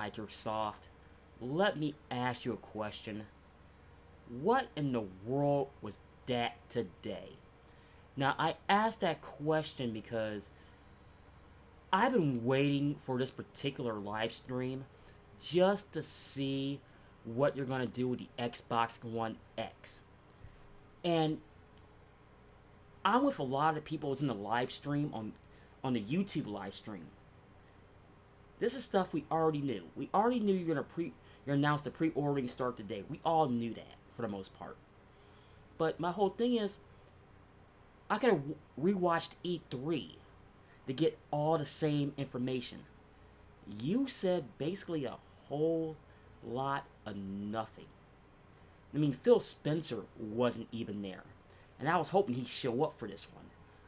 Microsoft, let me ask you a question. What in the world was that today? Now, I asked that question because I've been waiting for this particular live stream just to see what you're going to do with the Xbox One X. And I'm with a lot of people who's in the live stream on the YouTube live stream. This is stuff we already knew. We already knew you're gonna announce the pre-ordering start today. We all knew that for the most part. But my whole thing is, I could have rewatched E3 to get all the same information. You said basically a whole lot of nothing. I mean, Phil Spencer wasn't even there. And I was hoping he'd show up for this one.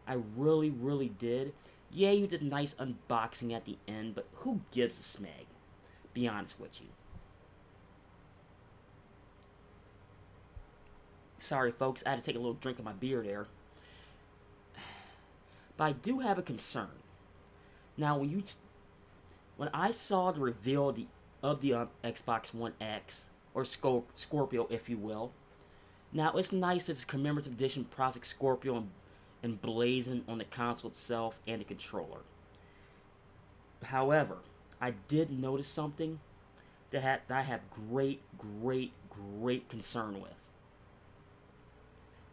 I really, really did. Yeah, you did a nice unboxing at the end, but who gives a smeg? Be honest with you. Sorry, folks, I had to take a little drink of my beer there. But I do have a concern. Now, when I saw the reveal of the Xbox One X, or Scorpio, if you will. Now, it's nice that it's commemorative edition Project Scorpio emblazoned on the console itself and the controller. However, I did notice something that I have great concern with.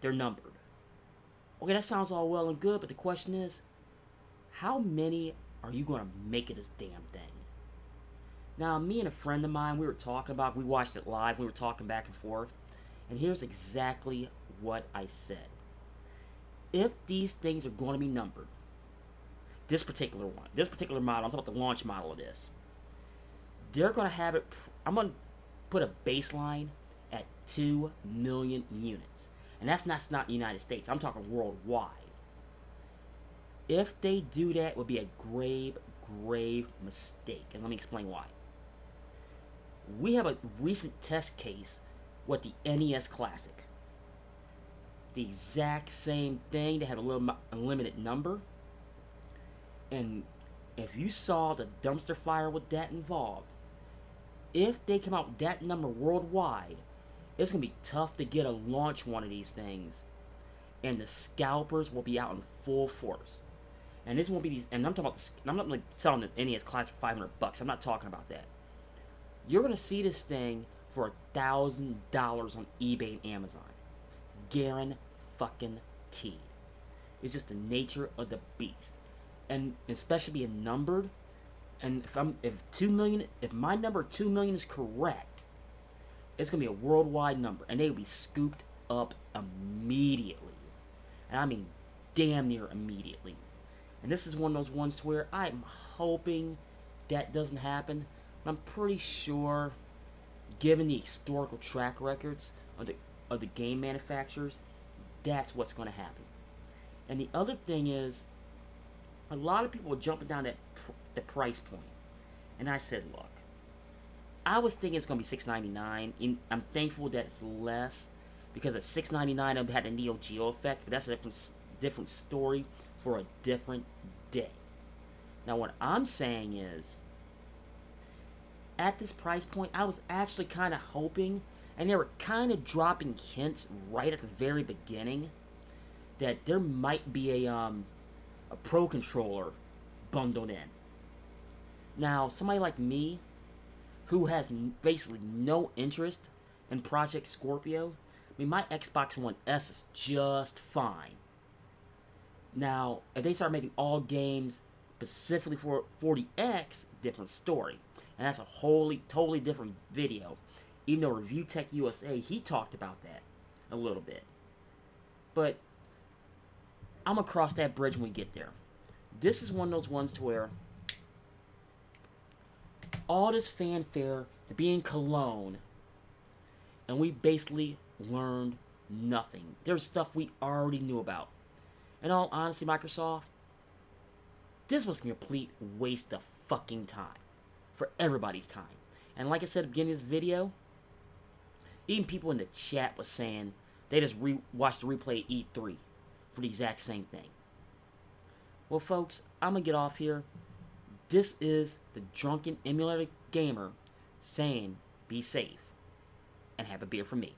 They're numbered. Okay, that sounds all well and good, but the question is, how many are you going to make of this damn thing? Now, me and a friend of mine, we watched it live, we were talking back and forth, and here's exactly what I said. If these things are going to be numbered, this particular model, I'm talking about the launch model of this, they're going to have it, I'm going to put a baseline at 2 million units. And that's not the United States, I'm talking worldwide. If they do that, it would be a grave mistake, and let me explain why. We have a recent test case with the NES Classic. The exact same thing. They had a limited number. And if you saw the dumpster fire with that involved, if they come out with that number worldwide, it's going to be tough to get a launch one of these things. And the scalpers will be out in full force. And this won't be these, and I'm talking about I'm not like selling the NES Classic for $500. I'm not talking about that. You're gonna see this thing for $1,000 on eBay and Amazon. Guaranteed. It's just the nature of the beast, and especially being numbered. And if my number 2 million is correct, it's gonna be a worldwide number, and they will be scooped up immediately, and I mean damn near immediately. And this is one of those ones to where I'm hoping that doesn't happen. I'm pretty sure, given the historical track records of the game manufacturers, that's what's going to happen. And the other thing is, a lot of people are jumping down the price point. And I said, look, I was thinking it's going to be $6.99. I'm thankful that it's less, because at $6.99 I've had a Neo Geo effect, but that's a different story for a different day. Now, what I'm saying is, at this price point, I was actually kind of hoping, and they were kind of dropping hints right at the very beginning, that there might be a Pro Controller bundled in. Now, somebody like me, who has basically no interest in Project Scorpio, I mean, my Xbox One S is just fine. Now, if they start making all games specifically for the X, different story. And that's a totally different video. Even though Review Tech USA, he talked about that a little bit. But I'm going to cross that bridge when we get there. This is one of those ones to where all this fanfare to be in Cologne, and we basically learned nothing. There's stuff we already knew about. In all honesty, Microsoft, this was a complete waste of fucking time. For everybody's time. And like I said at the beginning of this video, even people in the chat was saying they just watched the replay of E3 for the exact same thing. Well, folks, I'm going to get off here. This is the drunken emulator gamer saying, be safe and have a beer for me.